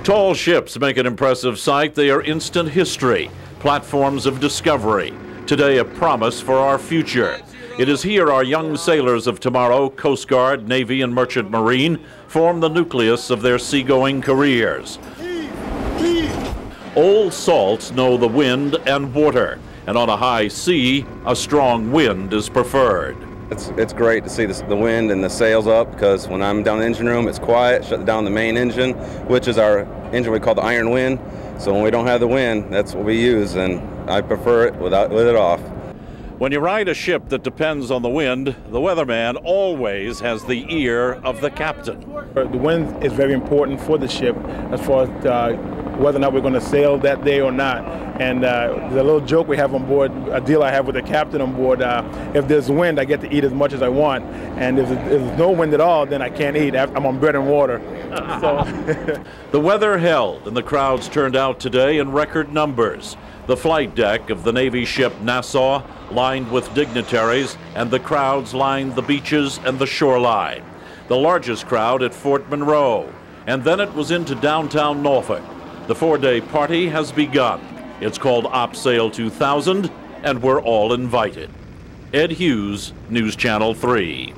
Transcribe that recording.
Tall ships make an impressive sight. They are instant history, platforms of discovery. Today, a promise for our future. It is here our young sailors of tomorrow, Coast Guard, Navy, and Merchant Marine, form the nucleus of their seagoing careers. Old salts know the wind and water, and on a high sea, a strong wind is preferred. It's great to see the wind and the sails up, because when I'm down in the engine room, it's quiet, shut down the main engine, which is our engine we call the iron wind. So when we don't have the wind, that's what we use, and I prefer it with it off. When you ride a ship that depends on the wind, the weatherman always has the ear of the captain. The wind is very important for the ship as far as whether or not we're going to sail that day or not. And the little joke we have on board, a deal I have with the captain on board, if there's wind, I get to eat as much as I want. And if there's no wind at all, then I can't eat. I'm on bread and water. So. The weather held, and the crowds turned out today in record numbers. The flight deck of the Navy ship Nassau lined with dignitaries, and the crowds lined the beaches and the shoreline. The largest crowd at Fort Monroe, and then it was into downtown Norfolk. The four-day party has begun. It's called OpSail 2000, and we're all invited. Ed Hughes, News Channel 3.